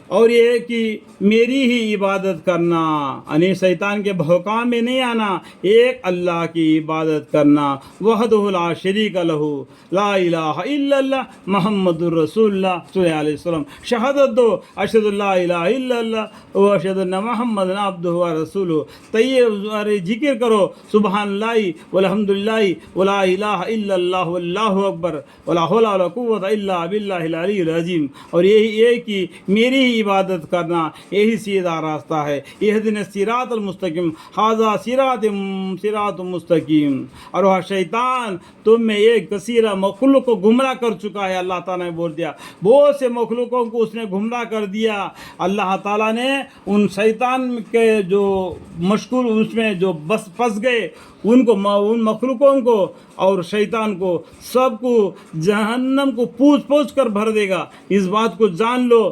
اور یہ کہ میری ہی عبادت کرنا، یعنی شیطان کے بہکام میں نہیں آنا، ایک اللہ کی عبادت کرنا، وحدہ لا شریک لہ، لا الہ الا اللہ محمد الرسول اللہ صلی اللہ علیہ وسلم، شہادت دو اشہد لا الہ الا اللہ و اشہد ان محمد عبدہ و رسولہ، طیب ذکر کرو سبحان اللہ والحمد للہ ولا الہ الا اللہ واللہ اکبر ولا حول ولا قوت الا باللہ العلی العظیم، اور یہی کہ میری ہی عبادت کرنا یہی سیدھا راستہ ہے، اہدنا الصراط المستقیم، ھذا صراط مستقیم۔ اور وہ شیطان تم میں ایک کثیرہ مخلوق کو گمراہ کر چکا ہے، اللہ تعالیٰ نے بول دیا، بہت سے مخلوقوں کو اس نے گمراہ کر دیا۔ اللہ تعالیٰ نے ان شیطان کے جو مشکور اس میں جو بس پھنس گئے ان مخلوقوں کو اور شیطان کو سب کو جہنم کو پوچھ پوچھ کر بھر دے گا، اس بات کو جان لو۔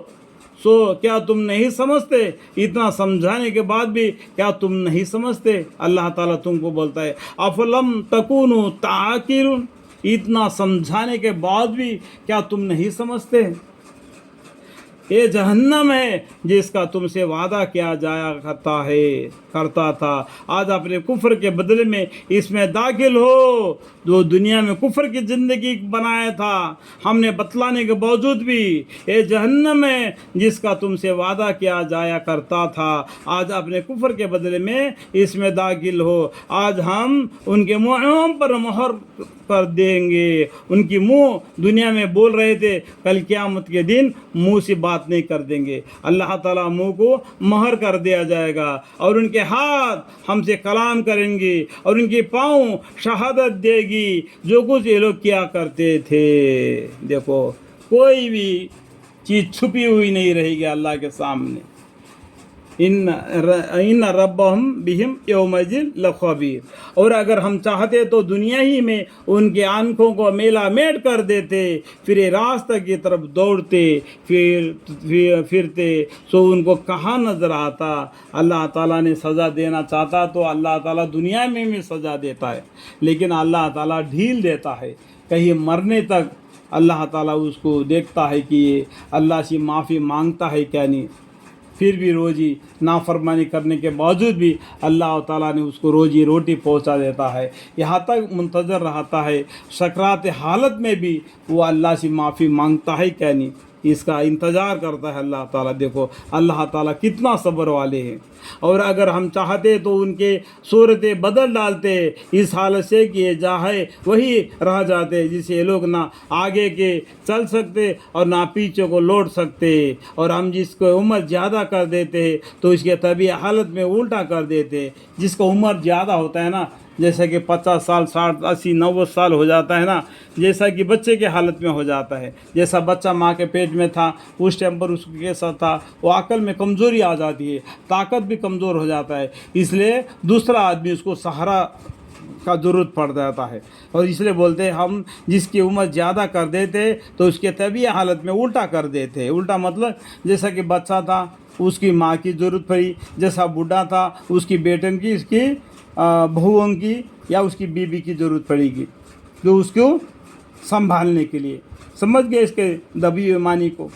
سو کیا تم نہیں سمجھتے؟ اتنا سمجھانے کے بعد بھی کیا تم نہیں سمجھتے؟ اللہ تعالیٰ تم کو بولتا ہے افلم تکونوا تعقلون، اتنا سمجھانے کے بعد بھی کیا تم نہیں سمجھتے؟ یہ جہنم ہے جس کا تم سے وعدہ کیا جایا کرتا تھا، آج اپنے کفر کے بدلے میں اس میں داخل ہو۔ جو دنیا میں کفر کی زندگی بنایا تھا ہم نے بتلانے کے باوجود بھی، یہ جہنم ہے جس کا تم سے وعدہ کیا جایا کرتا تھا، آج اپنے کفر کے بدلے میں اس میں داخل ہو۔ آج ہم ان کے منہوں پر مہر کر دیں گے، ان کی منہ دنیا میں بول رہے تھے، کل قیامت کے دن منہ سے بات نہیں کر دیں گے، اللہ تعالیٰ منہ کو مہر کر دیا جائے گا، اور ان کے ہاتھ ہم سے کلام کریں گے، اور ان کے پاؤں شہادت دے گی جو کچھ یہ لوگ کیا کرتے تھے۔ دیکھو کوئی بھی چیز چھپی ہوئی نہیں رہے گی اللہ کے سامنے۔ ان ربہم بہم یومئذ لخبیر، اور اگر ہم چاہتے تو دنیا ہی میں ان کے آنکھوں کو میلا میٹ کر دیتے، پھر یہ راستہ کی طرف دوڑتے پھرتے، سو ان کو کہاں نظر آتا۔ اللہ تعالیٰ نے سزا دینا چاہتا تو اللہ تعالیٰ دنیا میں بھی سزا دیتا ہے، لیکن اللہ تعالیٰ ڈھیل دیتا ہے، کہیں مرنے تک اللہ تعالیٰ اس کو دیکھتا ہے کہ یہ اللہ سے معافی مانگتا ہے کیا نہیں، پھر بھی روزی نافرمانی کرنے کے باوجود بھی اللہ تعالیٰ نے اس کو روزی روٹی پہنچا دیتا ہے، یہاں تک منتظر رہتا ہے سکرات حالت میں بھی وہ اللہ سے معافی مانگتا ہے کیا نہیں، اس کا انتظار کرتا ہے اللہ تعالیٰ۔ دیکھو اللہ تعالیٰ کتنا صبر والے ہیں، اور اگر ہم چاہتے تو ان کے صورتیں بدل ڈالتے، اس حالت سے کہ یہ جاہے وہی رہ جاتے، جسے یہ لوگ نہ آگے کے چل سکتے اور نہ پیچھے کو لوٹ سکتے، اور ہم جس کو عمر زیادہ کر دیتے تو اس کے طبی حالت میں الٹا کر دیتے۔ جس کو عمر زیادہ ہوتا ہے نا، جیسا کہ 50 سال 60 80 90 سال ہو جاتا ہے نا، جیسا کہ بچے کے حالت میں ہو جاتا ہے، جیسا بچہ ماں کے پیٹ میں تھا اس ٹائم پر اس کے ساتھ تھا، وہ عقل میں کمزوری آ جاتی ہے، طاقت بھی کمزور ہو جاتا ہے، اس لیے دوسرا آدمی اس کو سہارا کا ضرورت پڑ جاتا ہے، اور اس لیے بولتے ہیں ہم جس کی عمر زیادہ کر دیتے تو اس کے طبی حالت میں الٹا کر دیتے۔ الٹا مطلب جیسا کہ بچہ تھا اس کی ماں کی ضرورت پڑی، جیسا بوڑھا تھا اس کی بیٹن کی، اس کی بہوؤں کی یا اس کی بیوی کی ضرورت پڑے گی جو اس کو سنبھالنے کے لیے۔ سمجھ گئے اس کے دبی معنی کو؟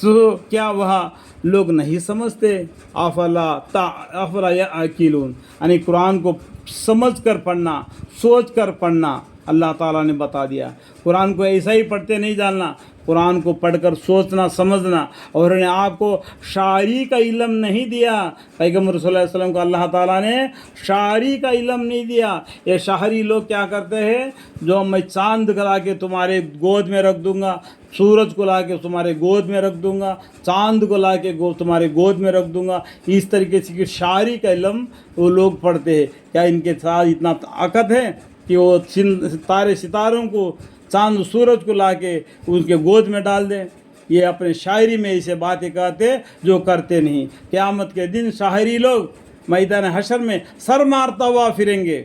سو کیا وہاں لوگ نہیں سمجھتے؟ افلا یعقلون، یعنی قرآن کو سمجھ کر پڑھنا، سوچ کر پڑھنا اللہ تعالیٰ نے بتا دیا۔ قرآن کو ایسا ہی پڑھتے نہیں جاننا، قرآن کو پڑھ کر سوچنا سمجھنا، اور انہیں آپ کو شاعری کا علم نہیں دیا۔ پیغمبر صلی اللہ علیہ وسلم کو اللہ تعالیٰ نے شاعری کا علم نہیں دیا۔ یہ شاعری لوگ کیا کرتے ہیں، جو میں چاند لا کے تمہارے گود میں رکھ دوں گا، سورج کو لا کے تمہارے گود میں رکھ دوں گا، چاند کو لا کے تمہارے گود میں رکھ دوں گا، اس طریقے سے کہ شاعری کا علم وہ لوگ پڑھتے ہیں۔ کیا ان کے ساتھ اتنا طاقت ہے کہ وہ ستاروں کو، چاند سورج کو لا کے ان کے گود میں ڈال دیں؟ یہ اپنے شاعری میں اسے باتیں کہتے جو کرتے نہیں۔ قیامت کے دن شاعری لوگ میدان حشر میں سر مارتا ہوا پھریں گے،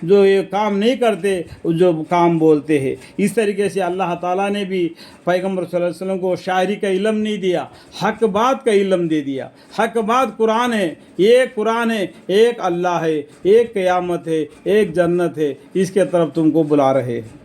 جو یہ کام نہیں کرتے جو کام بولتے ہیں۔ اس طریقے سے اللہ تعالیٰ نے بھی پیغمبر صلی اللہ علیہ وسلم کو شاعری کا علم نہیں دیا، حق بات کا علم دے دیا۔ حق بات قرآن ہے، ایک قرآن ہے، ایک اللہ ہے، ایک قیامت ہے، ایک جنت ہے، اس کے طرف تم کو بلا رہے ہیں۔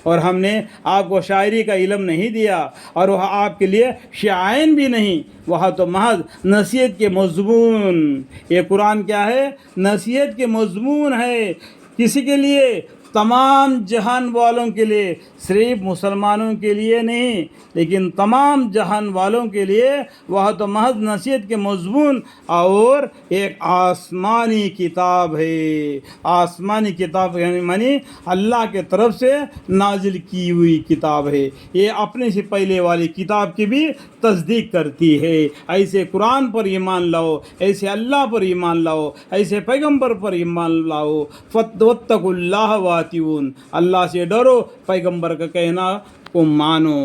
اور ہم نے آپ کو شاعری کا علم نہیں دیا اور وہ آپ کے لیے شعائن بھی نہیں، وہاں تو محض نصیحت کے مضمون. یہ قرآن کیا ہے؟ نصیحت کے مضمون ہے. کسی کے لیے؟ تمام جہان والوں کے لیے، صرف مسلمانوں کے لیے نہیں لیکن تمام جہان والوں کے لیے. وہ تو محض نصیحت کے مضمون اور ایک آسمانی کتاب ہے. آسمانی کتاب یعنی اللہ کے طرف سے نازل کی ہوئی کتاب ہے. یہ اپنے سے پہلے والی کتاب کی بھی تصدیق کرتی ہے. ایسے قرآن پر ایمان لاؤ، ایسے اللہ پر ایمان لاؤ، ایسے پیغمبر پر ایمان لاؤ. واتقوا اللہ واتقون، اللہ سے ڈرو، پیغمبر کا کہنا کو مانو.